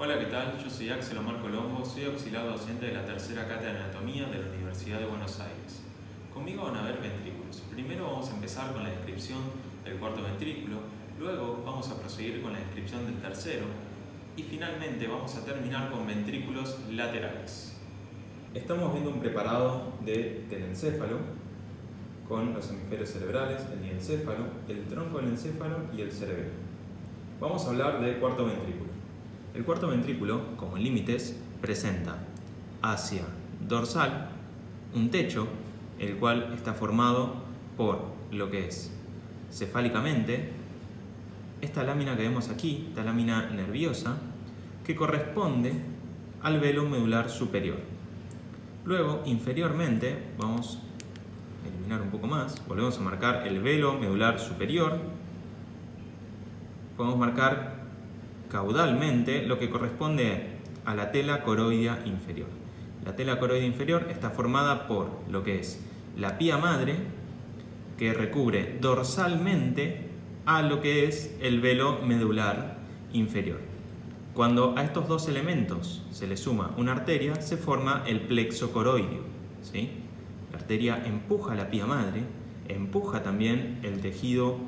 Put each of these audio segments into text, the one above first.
Hola, ¿qué tal? Yo soy Axel Omar Colombo, soy auxiliar docente de la tercera cátedra de Anatomía de la Universidad de Buenos Aires. Conmigo van a haber ventrículos. Primero vamos a empezar con la descripción del cuarto ventrículo, luego vamos a proseguir con la descripción del tercero y finalmente vamos a terminar con ventrículos laterales. Estamos viendo un preparado de telencéfalo con los hemisferios cerebrales, el diencéfalo, el tronco del encéfalo y el cerebelo. Vamos a hablar del cuarto ventrículo. El cuarto ventrículo, como límites, presenta hacia dorsal un techo, el cual está formado por lo que es cefálicamente esta lámina que vemos aquí, esta lámina nerviosa, que corresponde al velo medular superior. Luego, inferiormente, vamos a eliminar un poco más, volvemos a marcar el velo medular superior, podemos marcar caudalmente lo que corresponde a la tela coroidea inferior. La tela coroidea inferior está formada por lo que es la pía madre, que recubre dorsalmente a lo que es el velo medular inferior. Cuando a estos dos elementos se le suma una arteria, se forma el plexo coroideo, ¿sí? La arteria empuja la pía madre, empuja también el tejido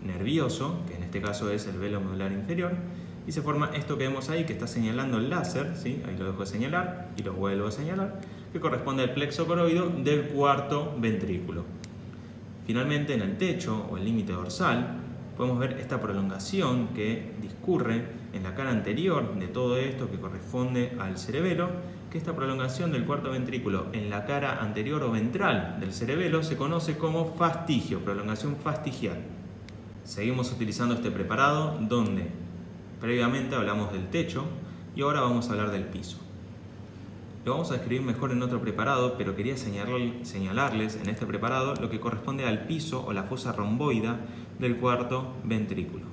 nervioso, que en este caso es el velo medular inferior, y se forma esto que vemos ahí, que está señalando el láser, ¿sí? Ahí lo dejo de señalar y lo vuelvo a señalar, que corresponde al plexo coroideo del cuarto ventrículo. Finalmente, en el techo o el límite dorsal, podemos ver esta prolongación que discurre en la cara anterior de todo esto que corresponde al cerebelo, que esta prolongación del cuarto ventrículo en la cara anterior o ventral del cerebelo se conoce como fastigio, prolongación fastigial. Seguimos utilizando este preparado donde previamente hablamos del techo y ahora vamos a hablar del piso. Lo vamos a describir mejor en otro preparado, pero quería señalarles en este preparado lo que corresponde al piso o la fosa romboidea del cuarto ventrículo.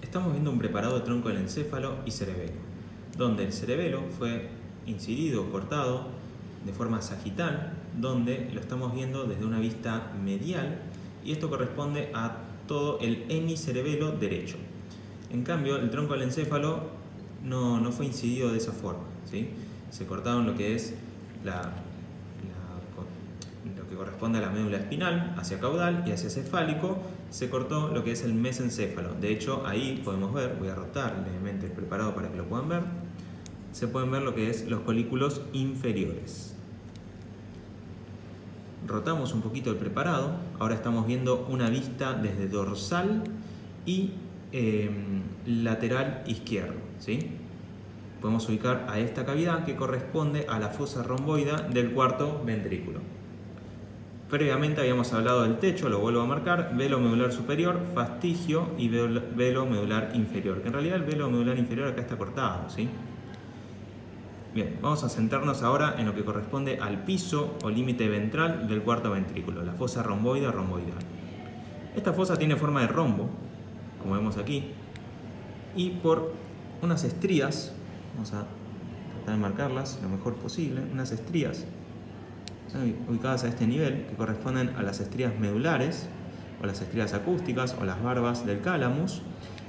Estamos viendo un preparado de tronco del encéfalo y cerebelo, donde el cerebelo fue incidido o cortado de forma sagital, donde lo estamos viendo desde una vista medial y esto corresponde a todo el hemicerebelo derecho. En cambio, el tronco del encéfalo no fue incidido de esa forma, ¿sí? Se cortaron lo que es lo que corresponde a la médula espinal hacia caudal y hacia cefálico se cortó lo que es el mesencéfalo. De hecho, ahí podemos ver, voy a rotar levemente el preparado para que lo puedan ver, se pueden ver lo que es los colículos inferiores. Rotamos un poquito el preparado, ahora estamos viendo una vista desde dorsal y lateral izquierdo, ¿sí? Podemos ubicar a esta cavidad que corresponde a la fosa romboidea del cuarto ventrículo. Previamente habíamos hablado del techo, lo vuelvo a marcar, velo medular superior, fastigio y velo medular inferior, que en realidad el velo medular inferior acá está cortado, ¿sí? Bien, vamos a centrarnos ahora en lo que corresponde al piso o límite ventral del cuarto ventrículo, la fosa romboidea romboidal. Esta fosa tiene forma de rombo, como vemos aquí, y por unas estrías, vamos a tratar de marcarlas lo mejor posible, unas estrías son ubicadas a este nivel que corresponden a las estrías medulares o las estrías acústicas o las barbas del cálamus.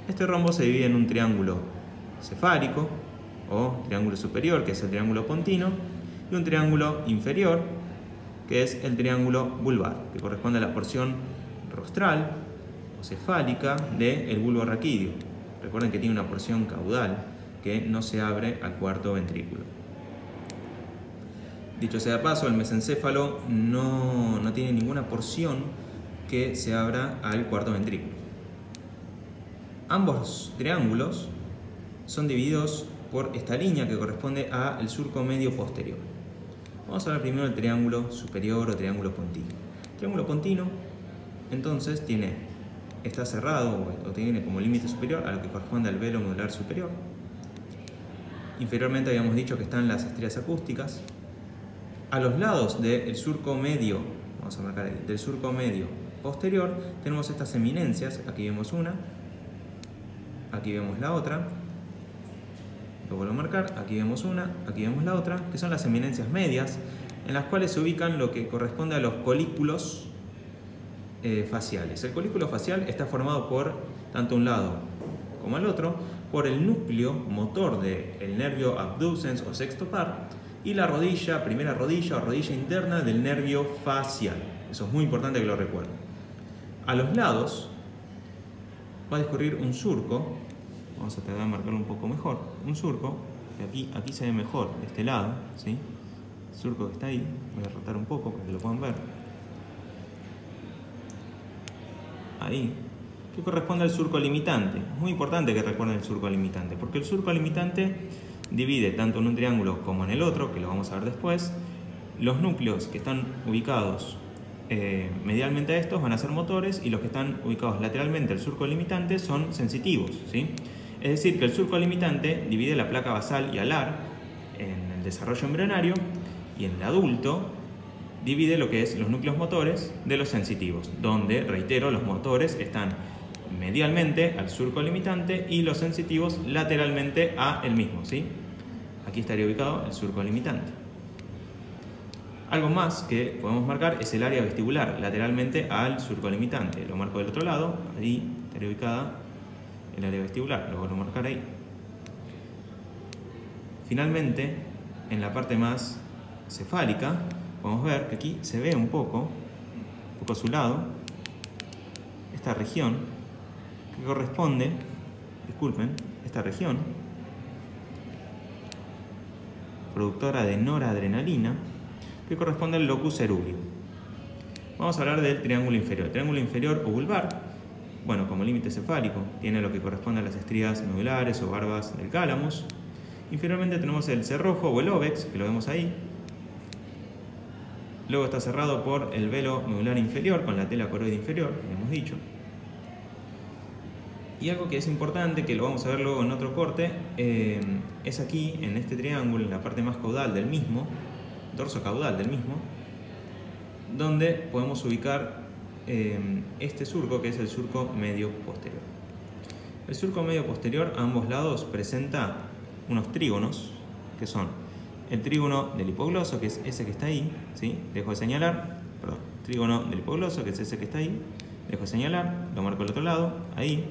Este rombo se divide en un triángulo cefálico o triángulo superior, que es el triángulo pontino, y un triángulo inferior, que es el triángulo vulvar, que corresponde a la porción rostral o cefálica del bulbo raquídeo. Recuerden que tiene una porción caudal que no se abre al cuarto ventrículo. Dicho sea de paso, el mesencéfalo no tiene ninguna porción que se abra al cuarto ventrículo. Ambos triángulos son divididos por esta línea que corresponde al surco medio posterior. Vamos a hablar primero del triángulo superior o triángulo pontino. El triángulo pontino, entonces, está cerrado o tiene como límite superior a lo que corresponde al velo medular superior. Inferiormente habíamos dicho que están las estrías acústicas. A los lados del surco medio, vamos a marcar ahí, del surco medio posterior, tenemos estas eminencias. Aquí vemos una, aquí vemos la otra. Lo vuelvo a marcar, aquí vemos una, aquí vemos la otra, que son las eminencias medias, en las cuales se ubican lo que corresponde a los colículos faciales. El colículo facial está formado por tanto un lado como el otro por el núcleo motor del nervio abducens o sexto par y la rodilla, primera rodilla o rodilla interna del nervio facial. Eso es muy importante que lo recuerden. A los lados va a discurrir un surco. Vamos a tratar de marcarlo un poco mejor. Un surco, que aquí se ve mejor de este lado, ¿sí? El surco que está ahí, voy a rotar un poco para que lo puedan ver. Ahí, que corresponde al surco limitante. Es muy importante que recuerden el surco limitante, porque el surco limitante divide tanto en un triángulo como en el otro, que lo vamos a ver después. Los núcleos que están ubicados medialmente a estos van a ser motores y los que están ubicados lateralmente al surco limitante son sensitivos, ¿sí? Es decir, que el surco limitante divide la placa basal y alar en el desarrollo embrionario y en el adulto divide lo que es los núcleos motores de los sensitivos, donde, reitero, los motores están medialmente al surco limitante y los sensitivos lateralmente a el mismo, ¿sí? Aquí estaría ubicado el surco limitante. Algo más que podemos marcar es el área vestibular, lateralmente al surco limitante. Lo marco del otro lado, ahí estaría ubicada el área vestibular, lo vuelvo a marcar ahí. Finalmente, en la parte más cefálica, podemos ver que aquí se ve un poco a su lado, esta región que corresponde, disculpen, esta región productora de noradrenalina que corresponde al locus cerúleo. Vamos a hablar del triángulo inferior. El triángulo inferior o vulvar, bueno, como límite cefálico, tiene lo que corresponde a las estrías medulares o barbas del cálamos. Inferiormente tenemos el cerrojo o el óvex, que lo vemos ahí. Luego está cerrado por el velo medular inferior con la tela coroide inferior, como hemos dicho. Y algo que es importante, que lo vamos a ver luego en otro corte, es aquí, en este triángulo, en la parte más caudal del mismo, dorso caudal del mismo, donde podemos ubicar este surco, que es el surco medio posterior. El surco medio posterior a ambos lados presenta unos trígonos, que son el trígono del hipogloso, que es ese que está ahí, ¿sí? Dejo de señalar, perdón, trígono del hipogloso, que es ese que está ahí, dejo de señalar, lo marco al otro lado, ahí,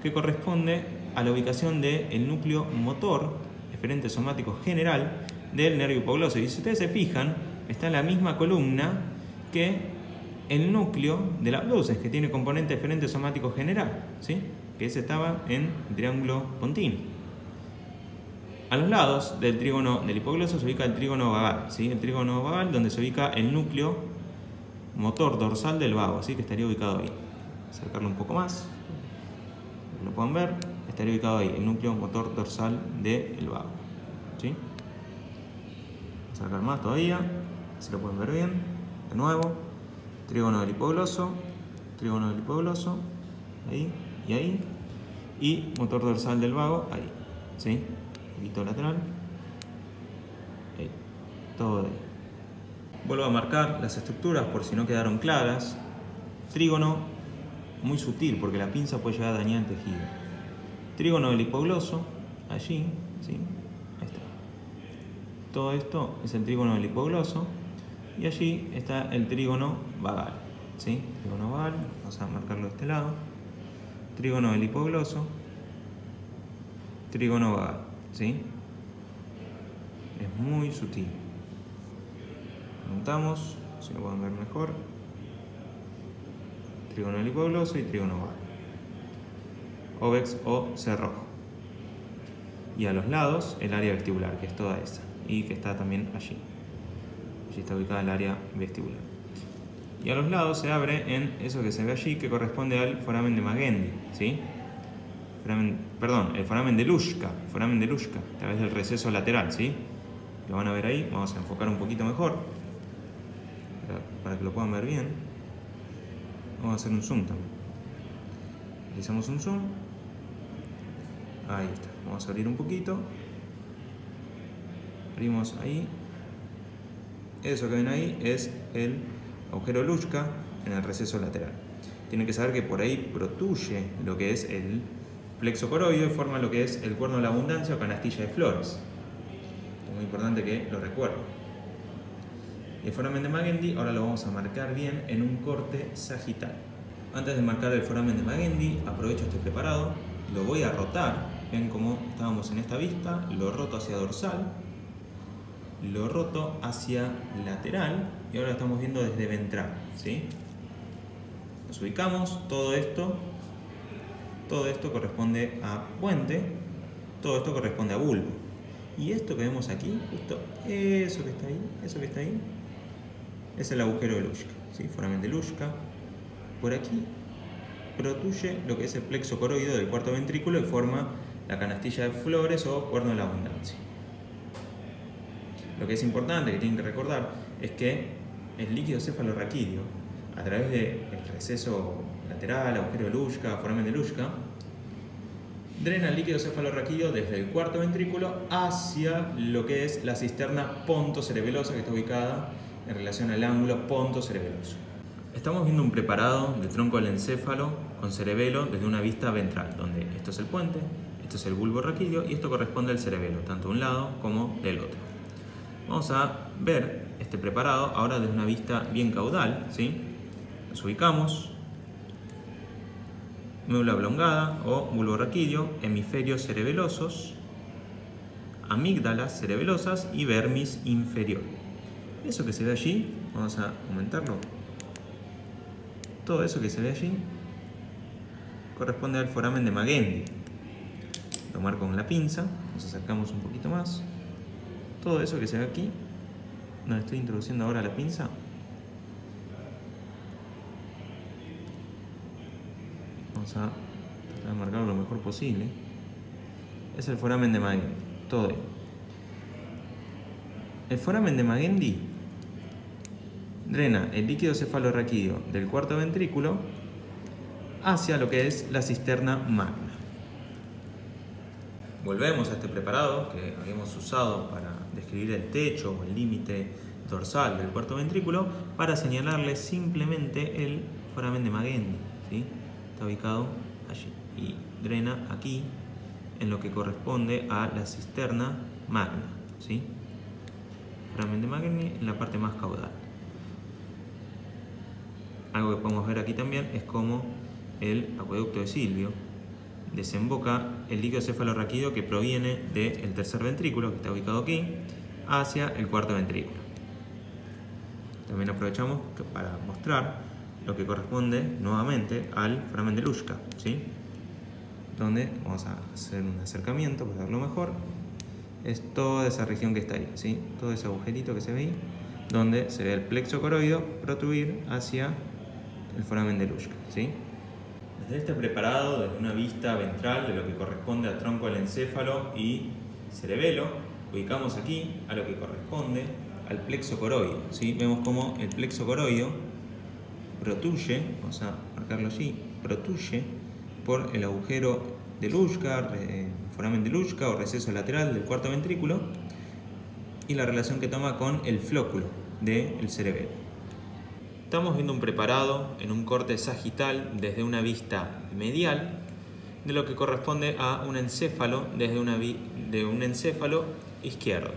que corresponde a la ubicación del núcleo motor, eferente somático general, del nervio hipogloso. Y si ustedes se fijan, está en la misma columna que el núcleo del abducens, que tiene componente eferente somático general, ¿sí? Que ese estaba en el triángulo pontino. A los lados del trígono del hipogloso se ubica el trígono vagal, ¿sí? El trígono vagal, donde se ubica el núcleo motor dorsal del vago, ¿sí? Que estaría ubicado ahí. Acercarlo un poco más, que lo puedan ver, estaría ubicado ahí, el núcleo motor dorsal del vago, ¿sí? Acercar más todavía, si lo pueden ver bien. De nuevo, trígono del hipogloso, ahí y ahí, y motor dorsal del vago, ahí, ¿sí? Un poquito lateral, ahí, todo ahí. Vuelvo a marcar las estructuras por si no quedaron claras. Trígono muy sutil porque la pinza puede llegar a dañar el tejido. Trígono del hipogloso, allí, ¿sí? Ahí está. Todo esto es el trígono del hipogloso y allí está el trígono vagal, ¿sí? Trígono vagal, vamos a marcarlo de este lado. Trígono del hipogloso, trígono vagal, ¿sí? Es muy sutil. Montamos, si lo pueden ver mejor. Trígono del hipogloso y trígono vagal. Óvex o cerrojo. Y a los lados el área vestibular, que es toda esa, y que está también allí. Allí está ubicada el área vestibular. Y a los lados se abre en eso que se ve allí, que corresponde al foramen de Magendie, ¿sí? El foramen de Luschka, a través del receso lateral, ¿sí? Lo van a ver ahí, vamos a enfocar un poquito mejor, para que lo puedan ver bien. Vamos a hacer un zoom también. Realizamos un zoom. Ahí está. Vamos a abrir un poquito. Abrimos ahí. Eso que ven ahí es el agujero Luschka en el receso lateral. Tienen que saber que por ahí protruye lo que es el plexo coroide, forma lo que es el cuerno de la abundancia o canastilla de flores. Es muy importante que lo recuerden. El foramen de Magendie ahora lo vamos a marcar bien en un corte sagital. Antes de marcar el foramen de Magendie, aprovecho este preparado lo voy a rotar. Ven cómo estábamos en esta vista, lo roto hacia dorsal, lo roto hacia lateral y ahora lo estamos viendo desde ventral, ¿sí? Nos ubicamos, todo esto corresponde a puente, todo esto corresponde a bulbo. Y esto que vemos aquí, justo eso que está ahí, es el agujero de Luschka, ¿sí? Foramen de Luschka. Por aquí protuye lo que es el plexo coroideo del cuarto ventrículo y forma la canastilla de flores o cuerno de la abundancia. Lo que es importante, que tienen que recordar, es que el líquido cefalorraquídeo, a través del receso lateral, agujero de Luschka, foramen de Luschka, drena el líquido cefalorraquídeo desde el cuarto ventrículo hacia lo que es la cisterna pontocerebelosa, que está ubicada en relación al ángulo pontocerebeloso. Estamos viendo un preparado de tronco del encéfalo con cerebelo desde una vista ventral, donde esto es el puente, esto es el bulbo raquídeo y esto corresponde al cerebelo, tanto de un lado como del otro. Vamos a ver este preparado ahora desde una vista bien caudal, ¿sí? Nos ubicamos, médula oblongada o bulbo raquídeo, hemisferios cerebelosos, amígdalas cerebelosas y vermis inferior. Eso que se ve allí, vamos a aumentarlo. Todo eso que se ve allí corresponde al foramen de Magendie. Lo marco con la pinza, nos acercamos un poquito más. Todo eso que se ve aquí, donde estoy introduciendo ahora la pinza, vamos a tratar de marcarlo lo mejor posible, es el foramen de Magendie, todo ahí. El foramen de Magendie drena el líquido cefalorraquídeo del cuarto ventrículo hacia lo que es la cisterna magna. Volvemos a este preparado que habíamos usado para describir el techo o el límite dorsal del cuarto ventrículo para señalarle simplemente el foramen de Magendie, ¿sí? Está ubicado allí y drena aquí en lo que corresponde a la cisterna magna, ¿sí? Foramen de Magendie en la parte más caudal. Algo que podemos ver aquí también es cómo el acueducto de Silvio desemboca el líquido cefalorraquídeo que proviene del tercer ventrículo, que está ubicado aquí, hacia el cuarto ventrículo. También aprovechamos para mostrar lo que corresponde nuevamente al foramen de Luschka, ¿sí? Donde vamos a hacer un acercamiento para verlo mejor. Es toda esa región que está ahí, ¿sí? Todo ese agujerito que se ve ahí, donde se ve el plexo coroideo protruir hacia el foramen de Luschka, ¿sí? Desde este preparado, desde una vista ventral de lo que corresponde al tronco del encéfalo y cerebelo, ubicamos aquí a lo que corresponde al plexo coroideo, ¿sí? Vemos cómo el plexo coroideo protruye, vamos a marcarlo allí, protruye por el agujero de Luschka, foramen de Luschka o receso lateral del cuarto ventrículo y la relación que toma con el flóculo del cerebelo. Estamos viendo un preparado en un corte sagital desde una vista medial de lo que corresponde a un encéfalo desde de un encéfalo izquierdo.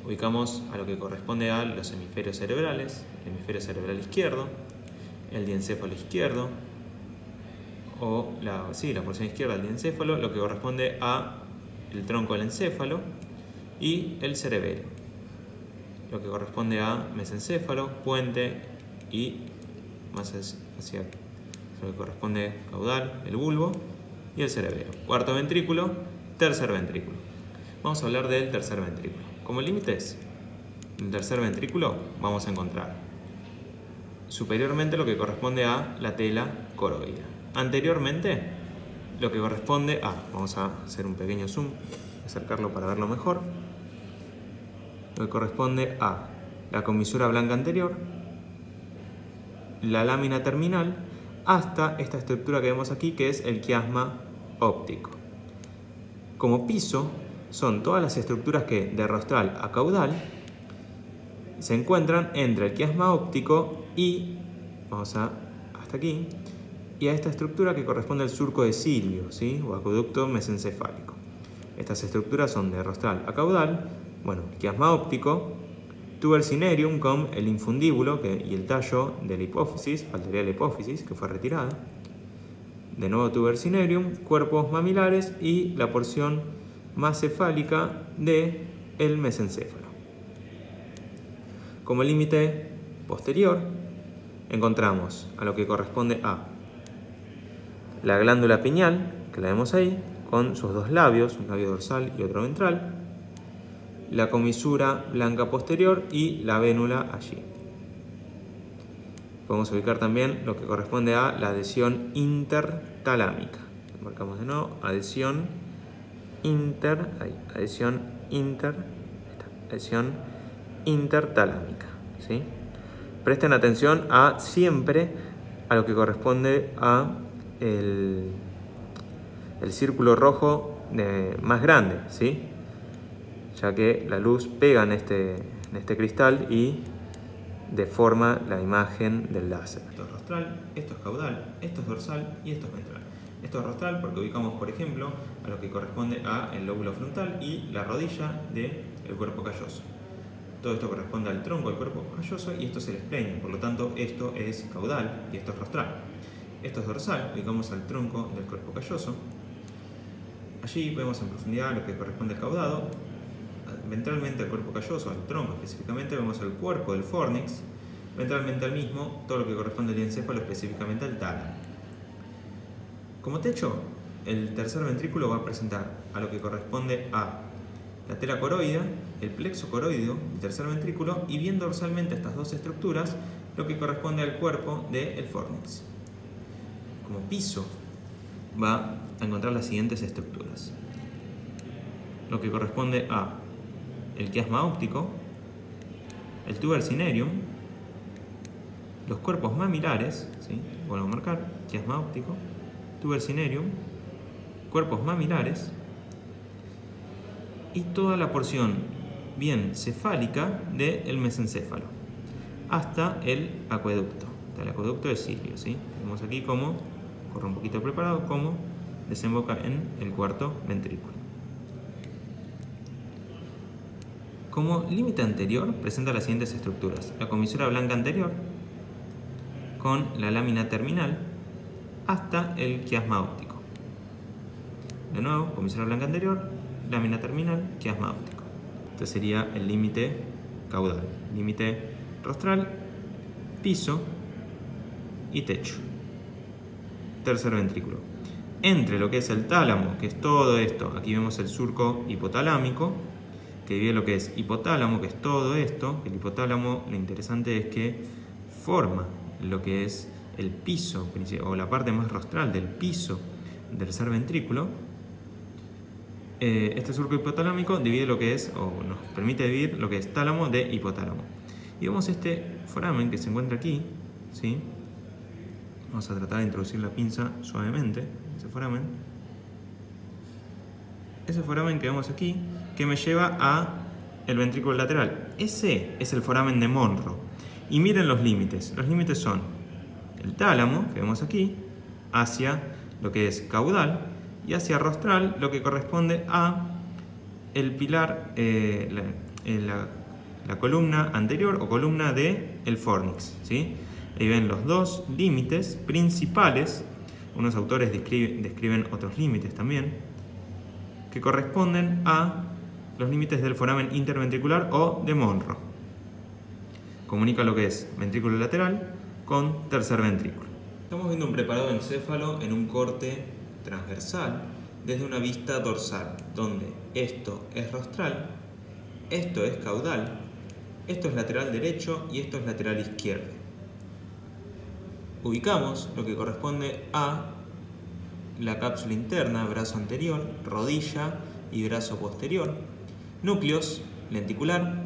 Ubicamos a lo que corresponde a los hemisferios cerebrales, el hemisferio cerebral izquierdo, el diencéfalo izquierdo, o la porción izquierda del diencéfalo, lo que corresponde a el tronco del encéfalo y el cerebelo, lo que corresponde a mesencéfalo, puente y más hacia lo que corresponde caudal, el bulbo y el cerebelo. Cuarto ventrículo, tercer ventrículo. Vamos a hablar del tercer ventrículo. Como límites del tercer ventrículo vamos a encontrar superiormente lo que corresponde a la tela coroidea. Anteriormente lo que corresponde a, vamos a hacer un pequeño zoom, acercarlo para verlo mejor, lo que corresponde a la comisura blanca anterior, la lámina terminal, hasta esta estructura que vemos aquí, que es el quiasma óptico. Como piso son todas las estructuras que de rostral a caudal se encuentran entre el quiasma óptico y, hasta aquí, y a esta estructura que corresponde al surco de Silvio, ¿sí? O acueducto mesencefálico. Estas estructuras son de rostral a caudal, el quiasma óptico, tuber cinereum con el infundíbulo y el tallo de la hipófisis, faltaría la hipófisis que fue retirada, de nuevo tuber cinereum, cuerpos mamilares y la porción más cefálica del mesencéfalo. Como límite posterior encontramos a lo que corresponde a la glándula pineal, que la vemos ahí, con sus dos labios, un labio dorsal y otro ventral, la comisura blanca posterior y la vénula allí. Podemos ubicar también lo que corresponde a la adhesión intertalámica. Marcamos de nuevo, adhesión intertalámica, ¿sí? Presten atención siempre a lo que corresponde a el círculo rojo más grande, ¿sí? Ya que la luz pega en este cristal y deforma la imagen del láser. Esto es rostral, esto es caudal, esto es dorsal y esto es ventral. Esto es rostral porque ubicamos, por ejemplo, a lo que corresponde al lóbulo frontal y la rodilla del cuerpo calloso. Todo esto corresponde al tronco del cuerpo calloso y esto es el esplenio, por lo tanto esto es caudal y esto es rostral. Esto es dorsal, ubicamos al tronco del cuerpo calloso. Allí vemos en profundidad lo que corresponde al caudado. Ventralmente al cuerpo calloso, al tronco específicamente, vemos el cuerpo del fornix. Ventralmente al mismo, todo lo que corresponde al diencéfalo, específicamente al tálamo. Como techo, el tercer ventrículo va a presentar a lo que corresponde a la tela coroidea, el plexo coroideo, el tercer ventrículo, y bien dorsalmente estas dos estructuras, lo que corresponde al cuerpo del fornix. Como piso va a encontrar las siguientes estructuras. Lo que corresponde a el quiasma óptico, el tuber cinereum, los cuerpos mamilares, ¿sí? Vuelvo a marcar, quiasma óptico, tuber cinereum, cuerpos mamilares y toda la porción bien cefálica del mesencéfalo hasta el acueducto, de Silvio, ¿sí? Vemos aquí cómo corre un poquito preparado, cómo desemboca en el cuarto ventrículo. Como límite anterior presenta las siguientes estructuras: la comisura blanca anterior con la lámina terminal hasta el quiasma óptico. De nuevo, comisura blanca anterior, lámina terminal, quiasma óptico. Este sería el límite caudal. Límite rostral, piso y techo. Tercer ventrículo. Entre lo que es el tálamo, que es todo esto, aquí vemos el surco hipotalámico, que divide lo que es hipotálamo, que es todo esto. El hipotálamo, lo interesante es que forma lo que es el piso, o la parte más rostral del piso del tercer ventrículo. Este surco hipotalámico divide lo que es, o nos permite dividir lo que es tálamo de hipotálamo. Y vemos este foramen que se encuentra aquí, ¿sí? Vamos a tratar de introducir la pinza suavemente, ese foramen que vemos aquí, que me lleva a el ventrículo lateral. Ese es el foramen de Monro. Y miren los límites. Los límites son el tálamo, que vemos aquí, hacia lo que es caudal, y hacia rostral, lo que corresponde a el pilar, la columna anterior o columna del fornix, ¿sí? Ahí ven los dos límites principales. Unos autores describen otros límites también, que corresponden a los límites del foramen interventricular o de Monro. Comunica lo que es ventrículo lateral con tercer ventrículo. Estamos viendo un preparado encéfalo en un corte transversal desde una vista dorsal, donde esto es rostral, esto es caudal, esto es lateral derecho y esto es lateral izquierdo. Ubicamos lo que corresponde a la cápsula interna, brazo anterior, rodilla y brazo posterior, núcleos, lenticular,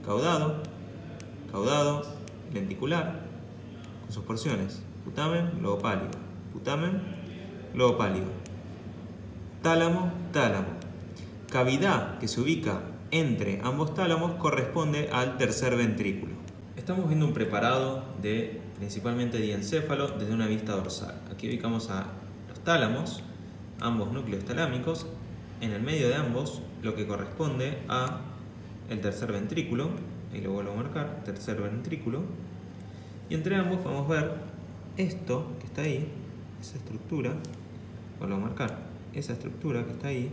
caudado, lenticular, con sus porciones, putamen, globo pálido, putamen, globo pálido, tálamo, cavidad que se ubica entre ambos tálamos corresponde al tercer ventrículo. Estamos viendo un preparado principalmente de diencéfalo desde una vista dorsal. Aquí ubicamos a los tálamos, ambos núcleos talámicos, en el medio de ambos lo que corresponde a el tercer ventrículo, ahí lo vuelvo a marcar, tercer ventrículo, y entre ambos podemos ver esto que está ahí, esa estructura, vuelvo a marcar esa estructura que está ahí,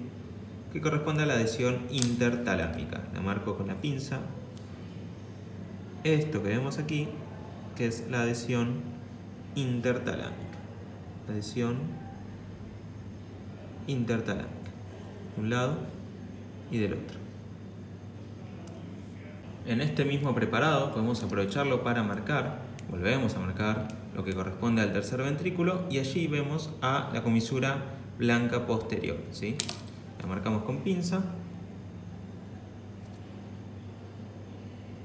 que corresponde a la adhesión intertalámica. La marco con la pinza. Esto que vemos aquí, que es la adhesión intertalámica. Adhesión intertalámica. De un lado y del otro. En este mismo preparado podemos aprovecharlo para marcar, volvemos a marcar lo que corresponde al tercer ventrículo y allí vemos a la comisura blanca posterior, ¿sí? La marcamos con pinza.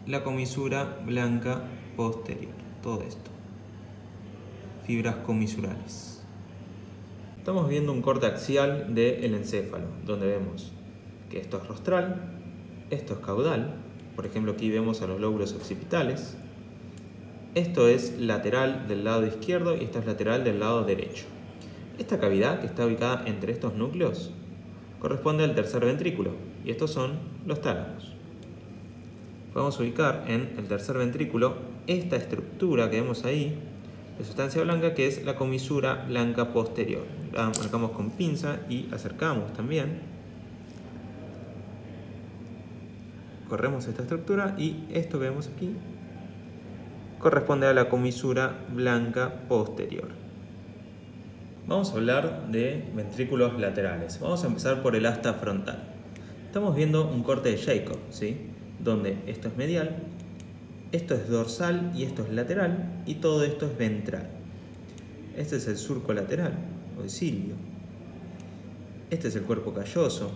La comisura blanca posterior, todo esto. Fibras comisurales. Estamos viendo un corte axial del encéfalo, donde vemos que esto es rostral, esto es caudal. Por ejemplo, aquí vemos a los lóbulos occipitales. Esto es lateral del lado izquierdo y esto es lateral del lado derecho. Esta cavidad que está ubicada entre estos núcleos corresponde al tercer ventrículo y estos son los tálamos. Podemos ubicar en el tercer ventrículo esta estructura que vemos ahí de sustancia blanca, que es la comisura blanca posterior. La marcamos con pinza y acercamos también. Corremos esta estructura y esto que vemos aquí corresponde a la comisura blanca posterior. Vamos a hablar de ventrículos laterales. Vamos a empezar por el asta frontal. Estamos viendo un corte de Jacob, ¿sí? Donde esto es medial, esto es dorsal y esto es lateral y todo esto es ventral. Este es el surco lateral o el cilio. Este es el cuerpo calloso.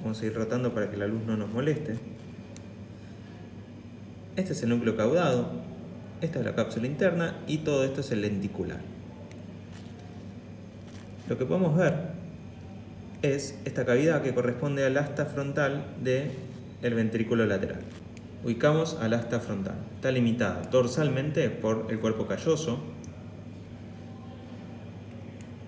Vamos a ir rotando para que la luz no nos moleste. Este es el núcleo caudado, esta es la cápsula interna y todo esto es el lenticular. Lo que podemos ver es esta cavidad que corresponde al asta frontal del ventrículo lateral. Ubicamos al asta frontal. Está limitada dorsalmente por el cuerpo calloso,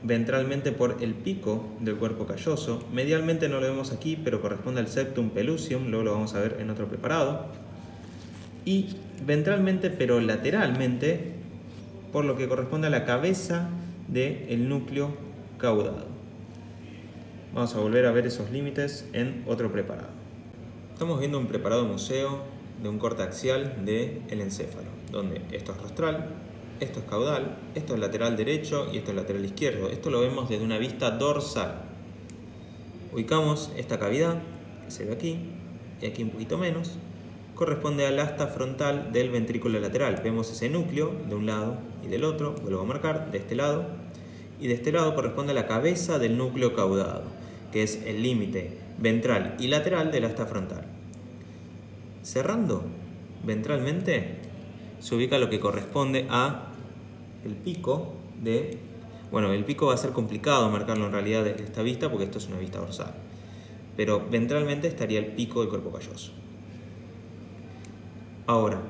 ventralmente por el pico del cuerpo calloso, medialmente no lo vemos aquí, pero corresponde al septum pellucidum, luego lo vamos a ver en otro preparado, y ventralmente, pero lateralmente, por lo que corresponde a la cabeza del núcleo caudado. Vamos a volver a ver esos límites en otro preparado. Estamos viendo un preparado museo de un corte axial del encéfalo, donde esto es rostral, esto es caudal, esto es lateral derecho y esto es lateral izquierdo. Esto lo vemos desde una vista dorsal. Ubicamos esta cavidad, que se ve aquí, y aquí un poquito menos, corresponde al asta frontal del ventrículo lateral. Vemos ese núcleo de un lado y del otro, vuelvo a marcar, de este lado, y de este lado corresponde a la cabeza del núcleo caudado, que es el límite ventral y lateral del asta frontal. Cerrando ventralmente se ubica lo que corresponde a el pico de... Bueno, el pico va a ser complicado marcarlo en realidad desde esta vista porque esto es una vista dorsal. Pero ventralmente estaría el pico del cuerpo calloso. Ahora,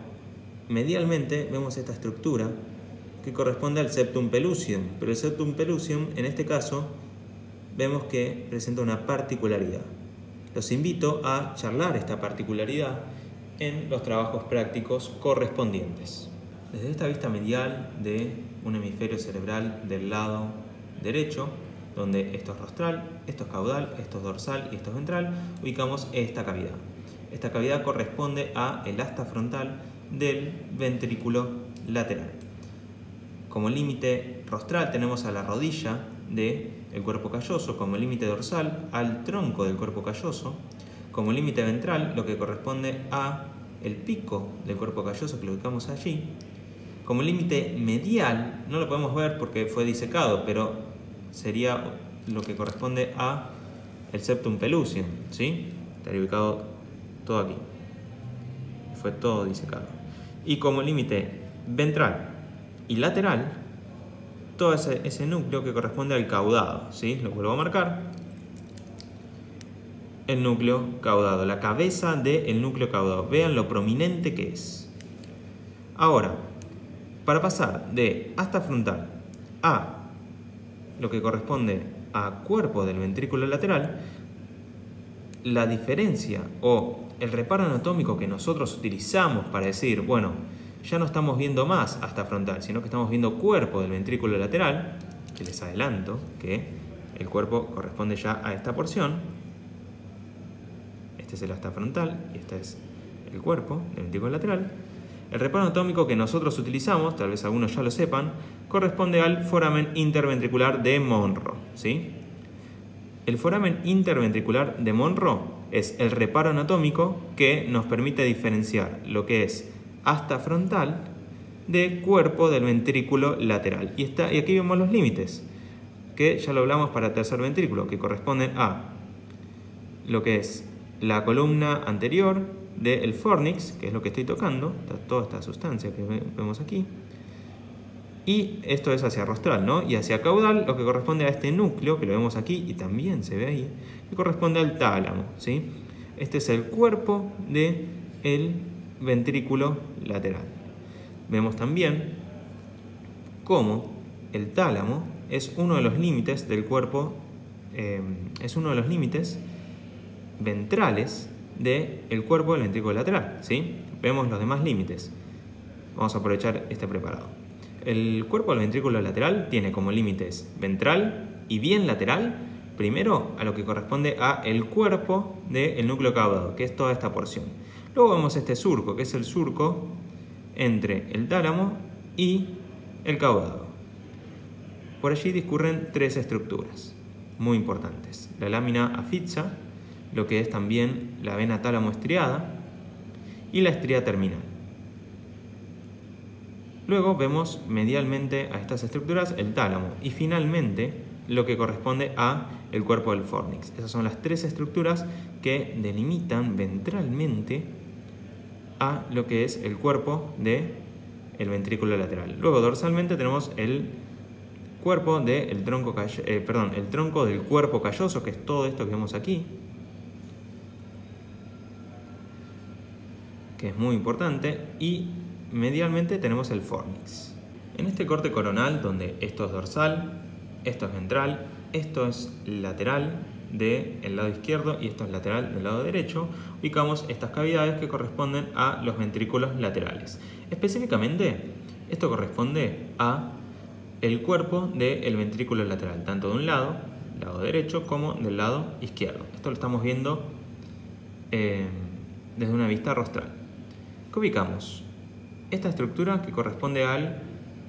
medialmente vemos esta estructura que corresponde al septum pellucidum. Pero el septum pellucidum, en este caso, vemos que presenta una particularidad. Los invito a charlar esta particularidad en los trabajos prácticos correspondientes. Desde esta vista medial de un hemisferio cerebral del lado derecho, donde esto es rostral, esto es caudal, esto es dorsal y esto es ventral, ubicamos esta cavidad. Esta cavidad corresponde a el asta frontal del ventrículo lateral. Como límite rostral tenemos a la rodilla del cuerpo calloso, como límite dorsal al tronco del cuerpo calloso, como límite ventral lo que corresponde a el pico del cuerpo calloso que lo ubicamos allí. Como límite medial, no lo podemos ver porque fue disecado, pero sería lo que corresponde a el septum pellucidum, ¿sí? Estaría ubicado todo aquí. Fue todo disecado. Y como límite ventral y lateral, todo ese núcleo que corresponde al caudado, ¿sí? Lo vuelvo a marcar. El núcleo caudado, la cabeza del núcleo caudado. Vean lo prominente que es. Ahora, para pasar de asta frontal a lo que corresponde a cuerpo del ventrículo lateral, la diferencia o el reparo anatómico que nosotros utilizamos para decir, bueno, ya no estamos viendo más asta frontal, sino que estamos viendo cuerpo del ventrículo lateral, que les adelanto que el cuerpo corresponde ya a esta porción. Este es el asta frontal y este es el cuerpo del ventrículo lateral. El reparo anatómico que nosotros utilizamos, tal vez algunos ya lo sepan, corresponde al foramen interventricular de Monro, ¿sí? El foramen interventricular de Monro es el reparo anatómico que nos permite diferenciar lo que es asta frontal de cuerpo del ventrículo lateral. Y aquí vemos los límites, que ya lo hablamos para tercer ventrículo, que corresponden a lo que es la columna anterior del fornix, que es lo que estoy tocando, toda esta sustancia que vemos aquí, y esto es hacia rostral, ¿no? Y hacia caudal, lo que corresponde a este núcleo, que lo vemos aquí y también se ve ahí, que corresponde al tálamo, ¿sí? Este es el cuerpo del ventrículo lateral. Vemos también cómo el tálamo es uno de los límites del cuerpo, es uno de los límites ventrales del cuerpo del ventrículo lateral, ¿sí? Vemos los demás límites. Vamos a aprovechar este preparado. El cuerpo del ventrículo lateral tiene como límites ventral y bien lateral, primero a lo que corresponde a el cuerpo del núcleo caudado, que es toda esta porción. Luego vemos este surco, que es el surco entre el tálamo y el caudado. Por allí discurren tres estructuras muy importantes: la lámina afixa, lo que es también la vena tálamo estriada y la estría terminal. Luego vemos medialmente a estas estructuras el tálamo y finalmente lo que corresponde a el cuerpo del fornix. Esas son las tres estructuras que delimitan ventralmente a lo que es el cuerpo del ventrículo lateral. Luego dorsalmente tenemos el cuerpo del tronco, el tronco del cuerpo calloso, que es todo esto que vemos aquí, que es muy importante, y medialmente tenemos el fornix. En este corte coronal, donde esto es dorsal, esto es ventral, esto es lateral del lado izquierdo y esto es lateral del lado derecho, ubicamos estas cavidades que corresponden a los ventrículos laterales. Específicamente, esto corresponde a el cuerpo del ventrículo lateral, tanto de un lado derecho, como del lado izquierdo. Esto lo estamos viendo desde una vista rostral. ¿Qué ubicamos? Esta estructura que corresponde al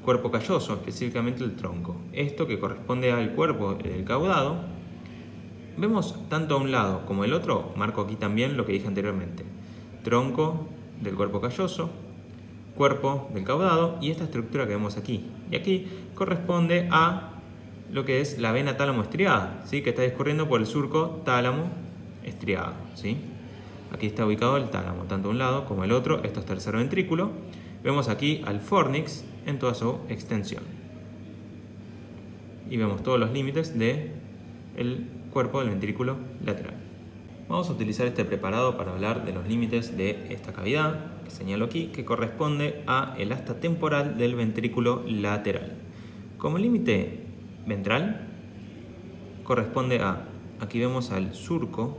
cuerpo calloso, específicamente el tronco. Esto que corresponde al cuerpo del caudado. Vemos tanto a un lado como el otro, marco aquí también lo que dije anteriormente. Tronco del cuerpo calloso, cuerpo del caudado y esta estructura que vemos aquí. Y aquí corresponde a lo que es la vena tálamo estriada, ¿sí? Que está discurriendo por el surco tálamo estriado, ¿sí? Aquí está ubicado el tálamo, tanto un lado como el otro. Esto es tercer ventrículo. Vemos aquí al fornix en toda su extensión. Y vemos todos los límites del cuerpo del ventrículo lateral. Vamos a utilizar este preparado para hablar de los límites de esta cavidad, que señalo aquí, que corresponde a el asta temporal del ventrículo lateral. Como límite ventral, corresponde a, aquí vemos al surco,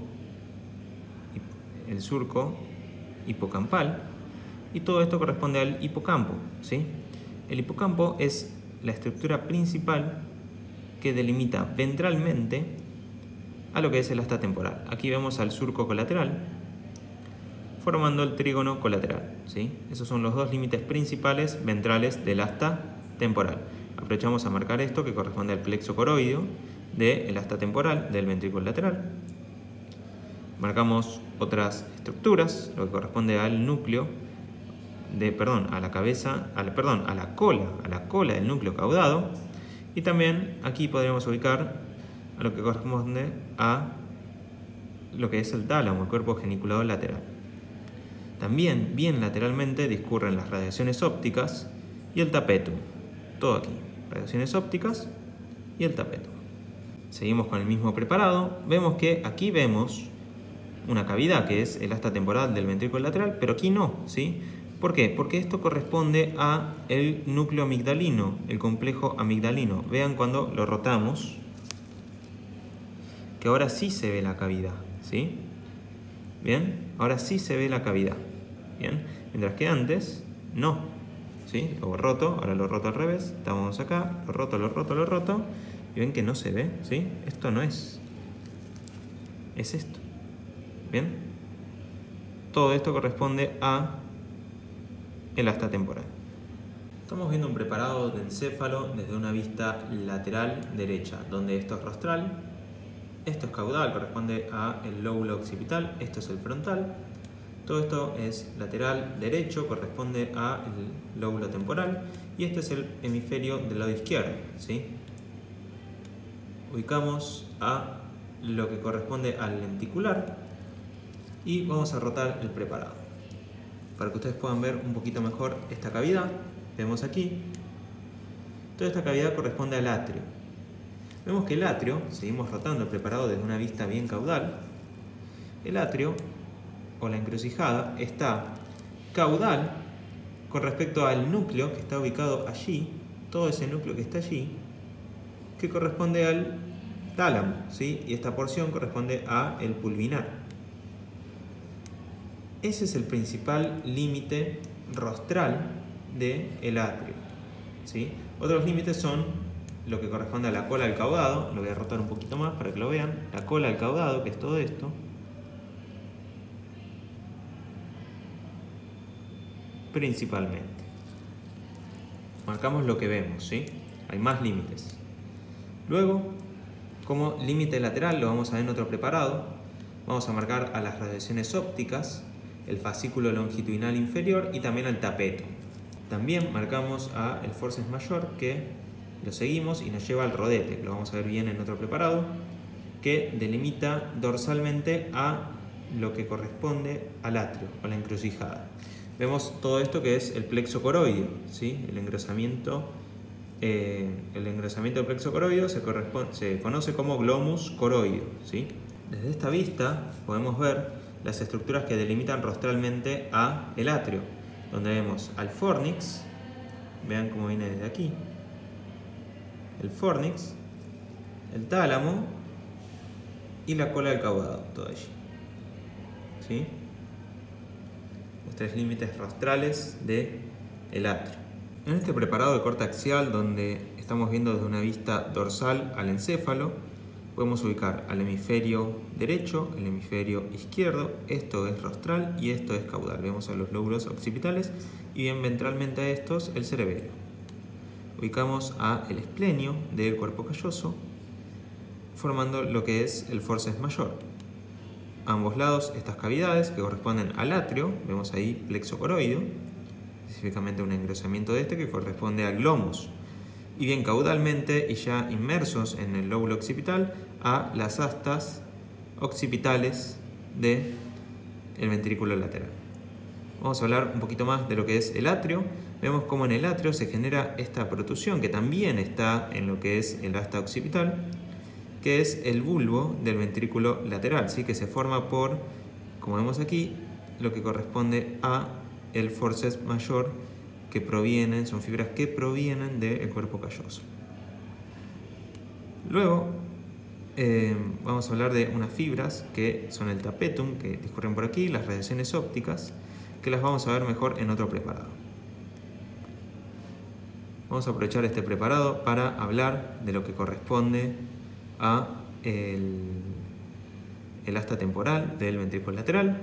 el surco hipocampal, y todo esto corresponde al hipocampo, ¿sí? El hipocampo es la estructura principal que delimita ventralmente a lo que es el asta temporal. Aquí vemos al surco colateral formando el trígono colateral, ¿sí? Esos son los dos límites principales ventrales del asta temporal. Aprovechamos a marcar esto que corresponde al plexo coroideo del asta temporal del ventrículo lateral. Marcamos otras estructuras, lo que corresponde al núcleo a la cabeza, a la cola del núcleo caudado, y también aquí podríamos ubicar a lo que corresponde a lo que es el tálamo, el cuerpo geniculado lateral. También bien lateralmente discurren las radiaciones ópticas y el tapetum. Todo aquí, radiaciones ópticas y el tapetum. Seguimos con el mismo preparado. Vemos que aquí vemos una cavidad que es el asta temporal del ventrículo lateral, pero aquí no, ¿sí? ¿Por qué? Porque esto corresponde a el núcleo amigdalino, el complejo amigdalino. Vean cuando lo rotamos, que ahora sí se ve la cavidad, ¿sí? Bien, ahora sí se ve la cavidad, bien, mientras que antes no, ¿sí? O roto, ahora lo roto al revés, estamos acá, lo roto, y ven que no se ve, ¿sí? Esto no es esto, ¿bien? Todo esto corresponde a el asta temporal. Estamos viendo un preparado del encéfalo desde una vista lateral derecha, donde esto es rostral, esto es caudal, corresponde al lóbulo occipital, esto es el frontal, todo esto es lateral derecho, corresponde al lóbulo temporal, y este es el hemisferio del lado izquierdo, ¿sí? Ubicamos a lo que corresponde al lenticular y vamos a rotar el preparado. Para que ustedes puedan ver un poquito mejor esta cavidad, vemos aquí, toda esta cavidad corresponde al atrio. Vemos que el atrio, seguimos rotando el preparado desde una vista bien caudal, el atrio o la encrucijada está caudal con respecto al núcleo que está ubicado allí, todo ese núcleo que está allí, que corresponde al tálamo, ¿sí? Y esta porción corresponde al pulvinar. Ese es el principal límite rostral del atrio, ¿sí? Otros límites son lo que corresponde a la cola del caudado, lo voy a rotar un poquito más para que lo vean, la cola del caudado, que es todo esto, principalmente. Marcamos lo que vemos, ¿sí? Hay más límites. Luego, como límite lateral, lo vamos a ver en otro preparado, vamos a marcar a las radiaciones ópticas, el fascículo longitudinal inferior y también al tapeto. También marcamos al forceps mayor, que lo seguimos y nos lleva al rodete, que lo vamos a ver bien en otro preparado, que delimita dorsalmente a lo que corresponde al atrio o la encrucijada. Vemos todo esto que es el plexo coroideo, ¿sí? El engrosamiento del plexo coroideo se conoce como glomus coroideo, ¿sí? Desde esta vista podemos ver las estructuras que delimitan rostralmente a el atrio, donde vemos al fornix, vean cómo viene desde aquí, el fornix, el tálamo y la cola del caudado, todo allí, ¿sí? Los tres límites rostrales del atrio. En este preparado de corte axial, donde estamos viendo desde una vista dorsal al encéfalo, podemos ubicar al hemisferio derecho, el hemisferio izquierdo, esto es rostral y esto es caudal. Vemos a los lóbulos occipitales y bien ventralmente a estos el cerebelo. Ubicamos a el esplenio del cuerpo calloso, formando lo que es el forceps mayor. A ambos lados estas cavidades que corresponden al atrio, vemos ahí plexo coroideo, específicamente un engrosamiento de este que corresponde al glomus. Y bien caudalmente y ya inmersos en el lóbulo occipital a las astas occipitales del ventrículo lateral. Vamos a hablar un poquito más de lo que es el atrio. Vemos cómo en el atrio se genera esta protusión que también está en lo que es el asta occipital, que es el bulbo del ventrículo lateral, ¿sí? Que se forma por, como vemos aquí, lo que corresponde a el forceps mayor, que provienen, son fibras que provienen del cuerpo calloso. Luego vamos a hablar de unas fibras que son el tapetum, que discurren por aquí, las radiaciones ópticas, que las vamos a ver mejor en otro preparado. Vamos a aprovechar este preparado para hablar de lo que corresponde a el asta temporal del ventrículo lateral.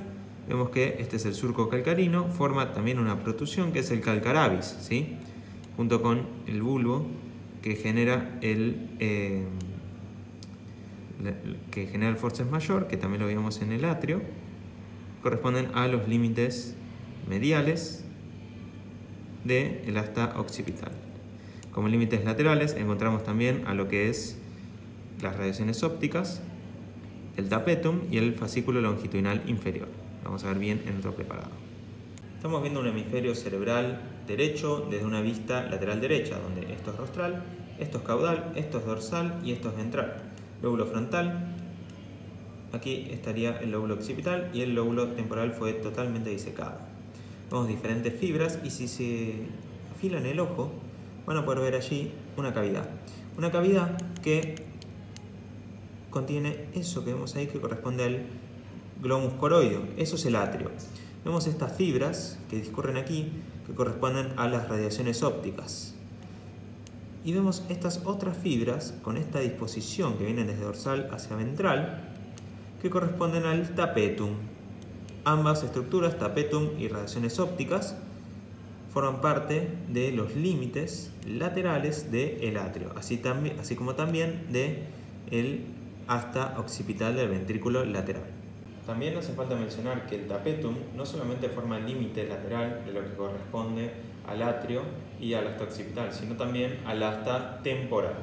Vemos que este es el surco calcarino, forma también una protusión que es el calcarabis, ¿sí? Junto con el bulbo que genera el forceps mayor, que también lo vimos en el atrio, corresponden a los límites mediales del asta occipital. Como límites laterales encontramos también a lo que es las radiaciones ópticas, el tapetum y el fascículo longitudinal inferior. Vamos a ver bien en otro preparado. Estamos viendo un hemisferio cerebral derecho desde una vista lateral derecha, donde esto es rostral, esto es caudal, esto es dorsal y esto es ventral. Lóbulo frontal, aquí estaría el lóbulo occipital y el lóbulo temporal fue totalmente disecado. Vemos diferentes fibras y si se afilan el ojo van a poder ver allí una cavidad. Una cavidad que contiene eso que vemos ahí que corresponde al glomus coroideo, eso es el atrio. vemos estas fibras que discurren aquí, que corresponden a las radiaciones ópticas. Y vemos estas otras fibras con esta disposición que vienen desde dorsal hacia ventral, que corresponden al tapetum. Ambas estructuras, tapetum y radiaciones ópticas, forman parte de los límites laterales del atrio, así como también del asta occipital del ventrículo lateral. También hace falta mencionar que el tapetum no solamente forma el límite lateral de lo que corresponde al atrio y al asta occipital, sino también al asta temporal.